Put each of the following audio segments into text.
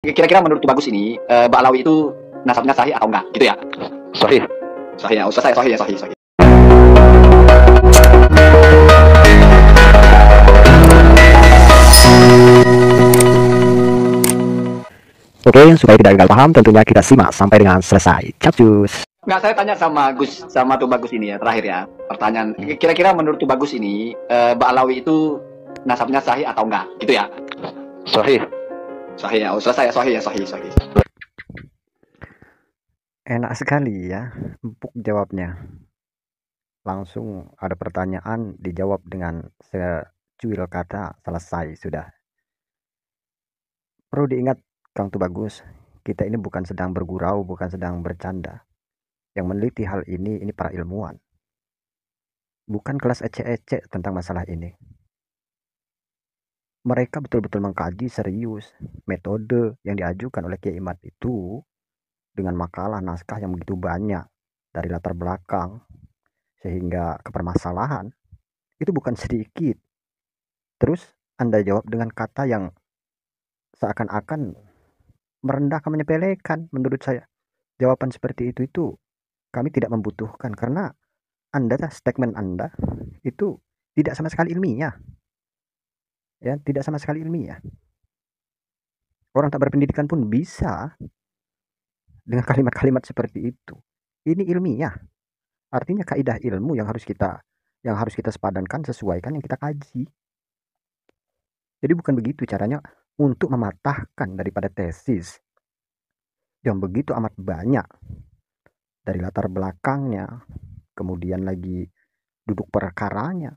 Kira-kira menurut Bagus ini, Ba'alawi itu nasabnya sahih atau enggak? Gitu ya? Sahih. Sahih ya, oh, selesai, sahih ya, sahih, sahih. Oke, supaya tidak gagal paham, tentunya kita simak sampai dengan selesai. Capcus. Enggak, saya tanya sama Gus, sama tuh Bagus ini ya, terakhir ya, pertanyaan. Kira-kira menurut tuh Bagus ini, Ba'alawi itu nasabnya sahih atau enggak? Gitu ya? Sahih. Sahih ya, oh, selesai ya, sahih ya, sahih, sahih. Enak sekali ya, empuk jawabnya. Langsung ada pertanyaan dijawab dengan secuil kata, selesai sudah. Perlu diingat, Kang Tubagus, kita ini bukan sedang bergurau, bukan sedang bercanda. Yang meneliti hal ini para ilmuwan. Bukan kelas ecek-ecek tentang masalah ini. Mereka betul-betul mengkaji serius metode yang diajukan oleh Kiai Imad itu dengan makalah naskah yang begitu banyak dari latar belakang sehingga kepermasalahan itu bukan sedikit. Terus Anda jawab dengan kata yang seakan-akan merendahkan, menyepelekan. Menurut saya jawaban seperti itu kami tidak membutuhkan, karena statement Anda itu tidak sama sekali ilmiah. Ya, tidak sama sekali ilmiah. Orang tak berpendidikan pun bisa dengan kalimat-kalimat seperti itu. Ini ilmiah. Artinya kaidah ilmu yang harus kita sepadankan, sesuaikan yang kita kaji. Jadi bukan begitu caranya untuk mematahkan daripada tesis yang begitu amat banyak dari latar belakangnya, kemudian lagi duduk perkaranya,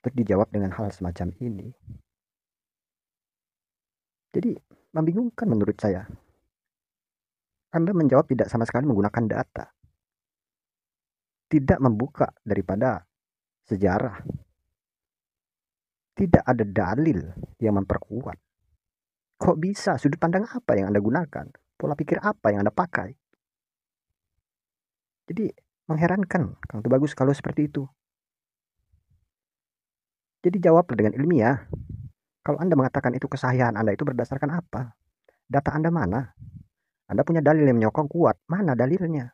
terus dijawab dengan hal semacam ini. Jadi membingungkan menurut saya. Anda menjawab tidak sama sekali menggunakan data, tidak membuka daripada sejarah, tidak ada dalil yang memperkuat. Kok bisa? Sudut pandang apa yang Anda gunakan? Pola pikir apa yang Anda pakai? Jadi mengherankan, Kang Tubagus, kalau seperti itu. Jadi jawablah dengan ilmiah. Kalau Anda mengatakan itu kesahihan Anda itu berdasarkan apa? Data Anda mana? Anda punya dalil yang menyokong kuat. Mana dalilnya?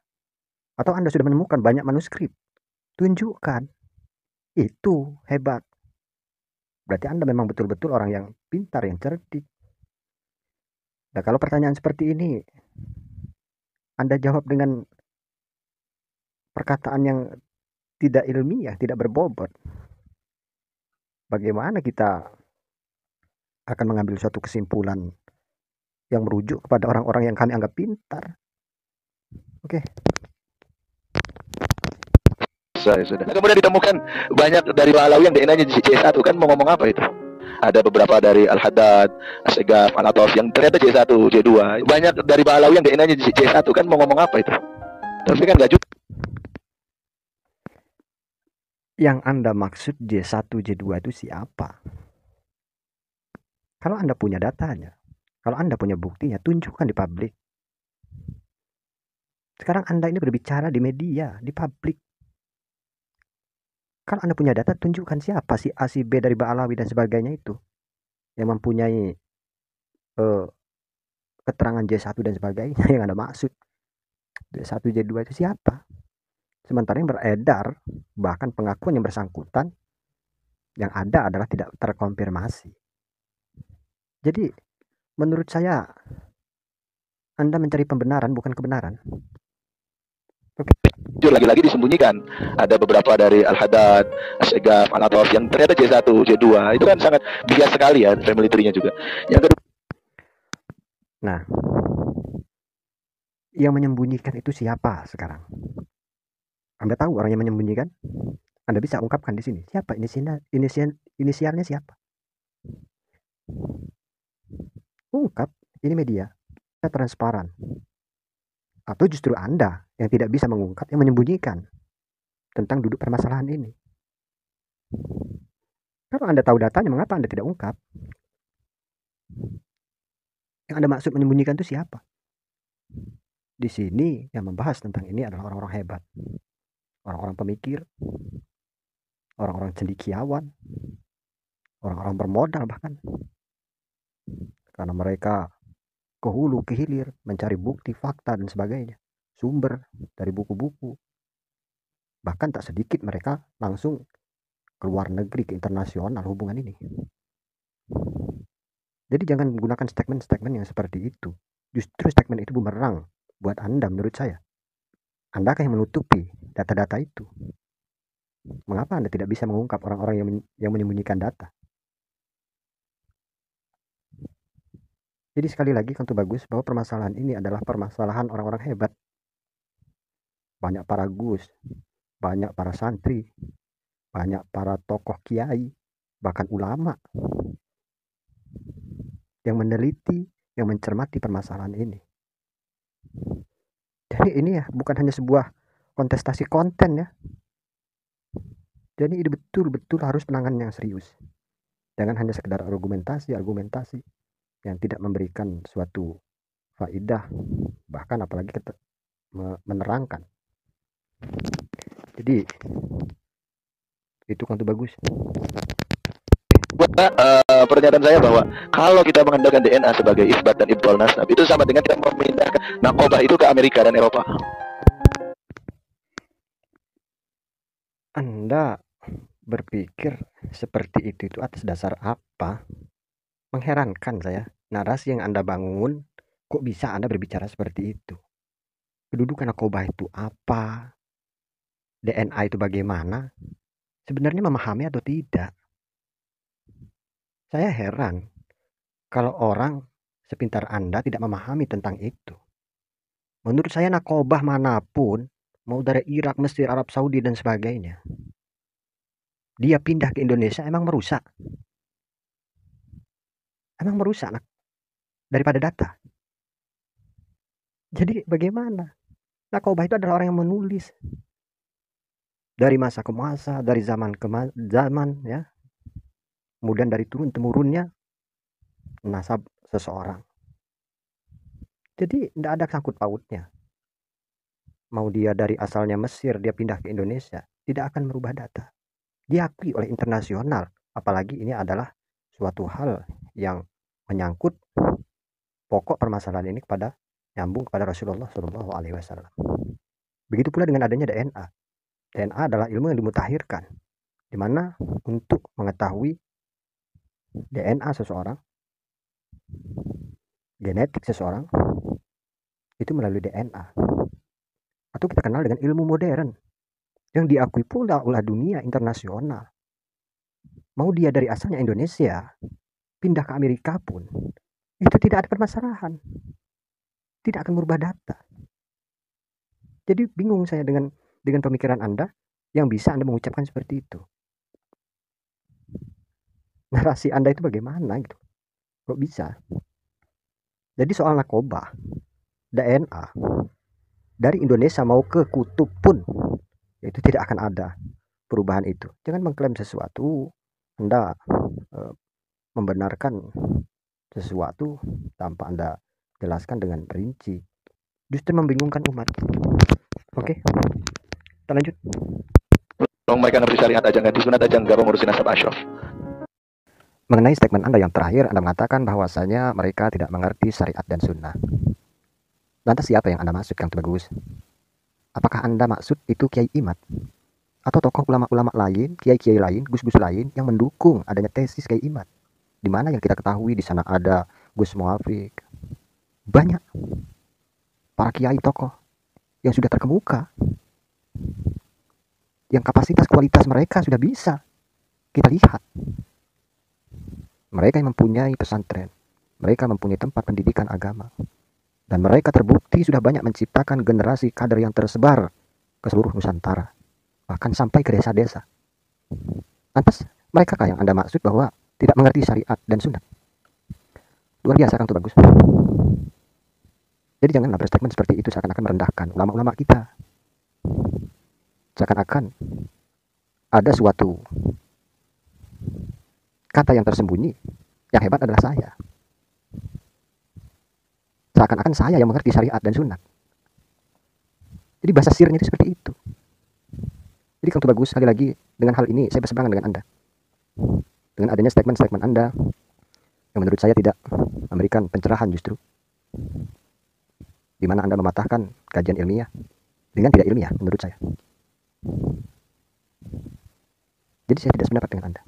Atau Anda sudah menemukan banyak manuskrip? Tunjukkan. Itu hebat. Berarti Anda memang betul-betul orang yang pintar, yang cerdik. Nah, kalau pertanyaan seperti ini Anda jawab dengan perkataan yang tidak ilmiah, tidak berbobot, bagaimana kita akan mengambil suatu kesimpulan yang merujuk kepada orang-orang yang kami anggap pintar? Oke. Sudah. Nah, kemudian ditemukan banyak dari Ba'alawi yang DNA-nya C1, kan mau ngomong apa itu? Ada beberapa dari Al-Haddad, As-Segaf, Al-Ataf yang ternyata C1, C2. Banyak dari Ba'alawi yang DNA-nya C1, kan mau ngomong apa itu? Tapi kan nggak juga. Yang Anda maksud J1, J2 itu siapa? Kalau Anda punya datanya, kalau Anda punya buktinya, tunjukkan di publik. Sekarang Anda ini berbicara di media, di publik. Kalau Anda punya data, tunjukkan siapa si A, si B dari Ba'alawi dan sebagainya itu yang mempunyai keterangan J1 dan sebagainya yang Anda maksud. J1, J2 itu siapa? Sementara yang beredar, bahkan pengakuan yang bersangkutan, yang ada adalah tidak terkonfirmasi. Jadi, menurut saya, Anda mencari pembenaran bukan kebenaran. Lagi-lagi disembunyikan. Ada beberapa dari Al-Haddad, As-Segaf, Al-Ataf yang ternyata C1, C2. Itu kan sangat bias sekali ya, family tree-nya juga. Yang kedua, nah, yang menyembunyikan itu siapa sekarang? Anda tahu orang yang menyembunyikan? Anda bisa ungkapkan di sini. Siapa inisialnya siapa? Ungkap, ini media. Kita transparan. Atau justru Anda yang tidak bisa mengungkap, yang menyembunyikan tentang duduk permasalahan ini. Kalau Anda tahu datanya, mengapa Anda tidak ungkap? Yang Anda maksud menyembunyikan itu siapa? Di sini yang membahas tentang ini adalah orang-orang hebat. Orang-orang pemikir, orang-orang cendekiawan, orang-orang bermodal bahkan. karena mereka ke hulu ke hilir mencari bukti, fakta dan sebagainya, sumber dari buku-buku. Bahkan tak sedikit mereka langsung ke luar negeri, ke internasional hubungan ini. Jadi jangan menggunakan statement-statement yang seperti itu. Justru statement itu bumerang buat Anda menurut saya. Anda yang menutupi data-data itu. Mengapa Anda tidak bisa mengungkap orang-orang yang menyembunyikan data? Jadi sekali lagi Kang Tubagus, bahwa permasalahan ini adalah permasalahan orang-orang hebat. Banyak para gus, banyak para santri, banyak para tokoh kiai, bahkan ulama yang meneliti, yang mencermati permasalahan ini. Jadi ini ya bukan hanya sebuah kontestasi konten ya. Jadi ini betul-betul harus penanganan yang serius. Jangan hanya sekedar argumentasi yang tidak memberikan suatu faedah, bahkan apalagi menerangkan. Jadi itu kan tuh bagus. Pernyataan saya bahwa kalau kita mengandalkan DNA sebagai isbat dan ibtal nasab, itu sama dengan kita memindahkan nakobah itu ke Amerika dan Eropa. Anda berpikir seperti itu atas dasar apa? Mengherankan saya. Narasi yang Anda bangun, kok bisa Anda berbicara seperti itu? Kedudukan nakobah itu apa? DNA itu bagaimana? Sebenarnya memahami atau tidak? Saya heran kalau orang sepintar Anda tidak memahami tentang itu. Menurut saya nakobah manapun, mau dari Irak, Mesir, Arab Saudi dan sebagainya, dia pindah ke Indonesia emang merusak. Emang merusak daripada data. Jadi bagaimana? Nakobah itu adalah orang yang menulis dari masa ke masa, dari zaman ke zaman ya. Kemudian dari turun-temurunnya nasab seseorang. Jadi tidak ada sangkut pautnya. Mau dia dari asalnya Mesir, dia pindah ke Indonesia, tidak akan merubah data. Diakui oleh internasional, apalagi ini adalah suatu hal yang menyangkut pokok permasalahan ini nyambung kepada Rasulullah Shallallahu Alaihi Wasallam. Begitu pula dengan adanya DNA. DNA adalah ilmu yang dimutakhirkan, di mana untuk mengetahui DNA seseorang, genetik seseorang, itu melalui DNA. Atau kita kenal dengan ilmu modern, yang diakui pula oleh dunia internasional. Mau dia dari asalnya Indonesia, pindah ke Amerika pun, itu tidak ada permasalahan. Tidak akan merubah data. Jadi bingung saya dengan pemikiran Anda yang bisa Anda mengucapkan seperti itu. Narasi Anda itu bagaimana gitu? Kok bisa? Jadi soal nakobah, DNA, dari Indonesia mau ke kutub pun, itu tidak akan ada perubahan itu. Jangan mengklaim sesuatu, Anda membenarkan sesuatu tanpa Anda jelaskan dengan rinci. Justru membingungkan umat. Oke, kita lanjut. Mereka ngerti syariat aja, nggak disunat aja, nggak mengurusin nasab asyraf. Mengenai statement Anda yang terakhir, Anda mengatakan bahwasanya mereka tidak mengerti syariat dan sunnah. Lantas siapa yang Anda maksud, Kang Bagus? Apakah Anda maksud itu Kiai Imad? Atau tokoh ulama-ulama lain, kiai-kiai lain, gus-gus lain yang mendukung adanya tesis Kiai Imad? Di mana yang kita ketahui di sana ada Gus Muafik. Banyak para kiai tokoh yang sudah terkemuka. Yang kapasitas kualitas mereka sudah bisa kita lihat. Mereka yang mempunyai pesantren, mereka mempunyai tempat pendidikan agama, dan mereka terbukti sudah banyak menciptakan generasi kader yang tersebar ke seluruh Nusantara, bahkan sampai ke desa-desa. Lantas mereka yang Anda maksud bahwa tidak mengerti syariat dan sunnah? Luar biasa, Kang, itu bagus. Jadi janganlah berstatement seperti itu seakan-akan merendahkan ulama-ulama kita. Seakan-akan ada suatu kata yang tersembunyi, yang hebat adalah saya. Seakan-akan saya yang mengerti syariat dan sunnah. Jadi bahasa sirnya itu seperti itu. Jadi Kang Bagus, sekali lagi dengan hal ini saya berseberangan dengan Anda. Dengan adanya statement-statement Anda yang menurut saya tidak memberikan pencerahan, justru di mana Anda mematahkan kajian ilmiah dengan tidak ilmiah menurut saya. Jadi saya tidak sependapat dengan Anda.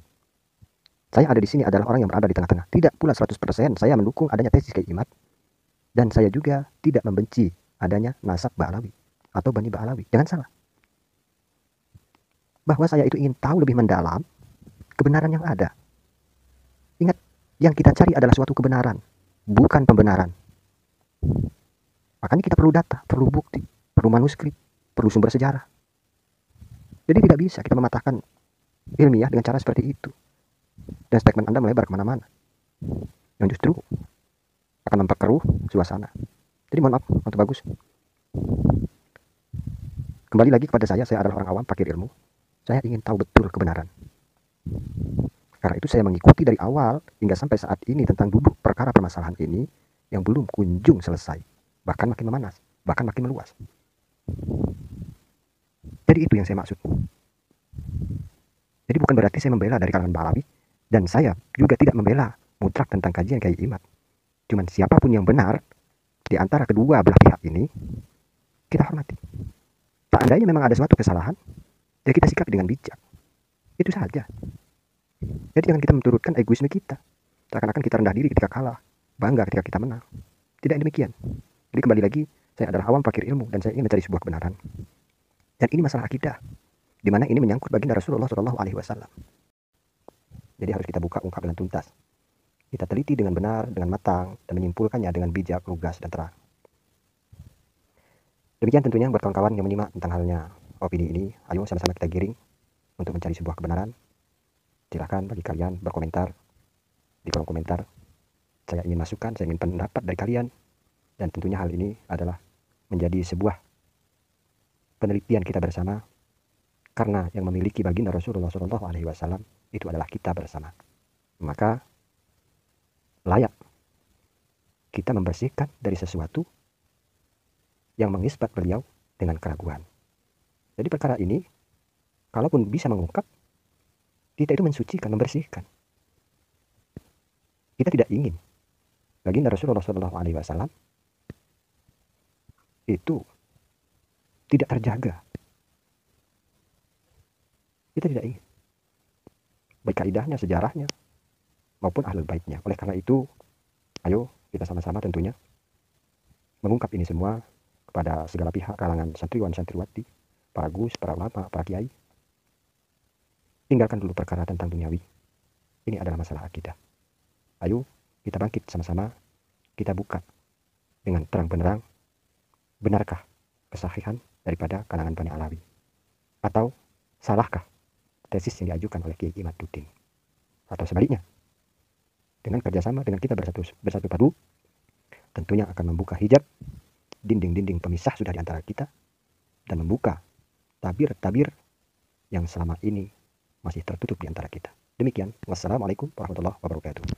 Saya ada di sini adalah orang yang berada di tengah-tengah. Tidak pula 100% saya mendukung adanya tesis Kiai Imad, dan saya juga tidak membenci adanya nasab Ba'alawi atau Bani Ba'alawi. Jangan salah. Bahwa saya itu ingin tahu lebih mendalam kebenaran yang ada. Ingat, yang kita cari adalah suatu kebenaran, bukan pembenaran. Makanya kita perlu data, perlu bukti, perlu manuskrip, perlu sumber sejarah. Jadi tidak bisa kita mematahkan ilmiah dengan cara seperti itu. Dan statement Anda melebar kemana-mana, yang justru akan memperkeruh suasana. Jadi mohon maaf, untuk bagus. Kembali lagi kepada saya adalah orang awam, fakir ilmu. Saya ingin tahu betul kebenaran. Karena itu saya mengikuti dari awal hingga sampai saat ini tentang duduk perkara permasalahan ini yang belum kunjung selesai. Bahkan makin memanas, bahkan makin meluas. Jadi itu yang saya maksud. Jadi bukan berarti saya membela dari kalangan Ba'alawi, dan saya juga tidak membela mutlak tentang kajian Kiai Imad. Cuman siapapun yang benar di antara kedua belah pihak ini, kita hormati. Seandainya memang ada suatu kesalahan, ya kita sikapi dengan bijak. Itu saja. Jadi jangan kita menturutkan egoisme kita. Seakan-akan kita rendah diri ketika kalah, bangga ketika kita menang. Tidak demikian. Jadi kembali lagi, saya adalah awam fakir ilmu dan saya ingin mencari sebuah kebenaran. Dan ini masalah akidah, di mana ini menyangkut baginda Rasulullah SAW. Jadi harus kita buka ungkap dengan tuntas. Kita teliti dengan benar, dengan matang, dan menyimpulkannya dengan bijak, lugas, dan terang. Demikian tentunya buat kawan-kawan yang menyimak tentang halnya opini ini, ayo sama-sama kita giring untuk mencari sebuah kebenaran. Silahkan bagi kalian berkomentar di kolom komentar. Saya ingin masukan, saya ingin pendapat dari kalian. Dan tentunya hal ini adalah menjadi sebuah penelitian kita bersama. Karena yang memiliki baginda Rasulullah SAW itu adalah kita bersama. Maka layak kita membersihkan dari sesuatu yang mengisbat beliau dengan keraguan. Jadi perkara ini, kalaupun bisa mengungkap, kita itu mensucikan, membersihkan. Kita tidak ingin baginda Rasulullah SAW itu tidak terjaga. Kita tidak ingin. Baik kaidahnya, sejarahnya, maupun ahlul baitnya. Oleh karena itu, ayo kita sama-sama tentunya mengungkap ini semua kepada segala pihak, kalangan santriwan, santriwati, para gus, para ulama, para kiai. Tinggalkan dulu perkara tentang duniawi. Ini adalah masalah akidah. Ayo kita bangkit sama-sama, kita buka dengan terang benderang, benarkah kesahihan daripada kalangan Bani Alawi? Atau salahkah tesis yang diajukan oleh Kiai Imaduddin? Atau sebaliknya, dengan kerjasama dengan kita bersatu padu, tentunya akan membuka hijab, dinding-dinding pemisah sudah di antara kita, dan membuka tabir-tabir yang selama ini masih tertutup di antara kita. Demikian, wassalamualaikum warahmatullahi wabarakatuh.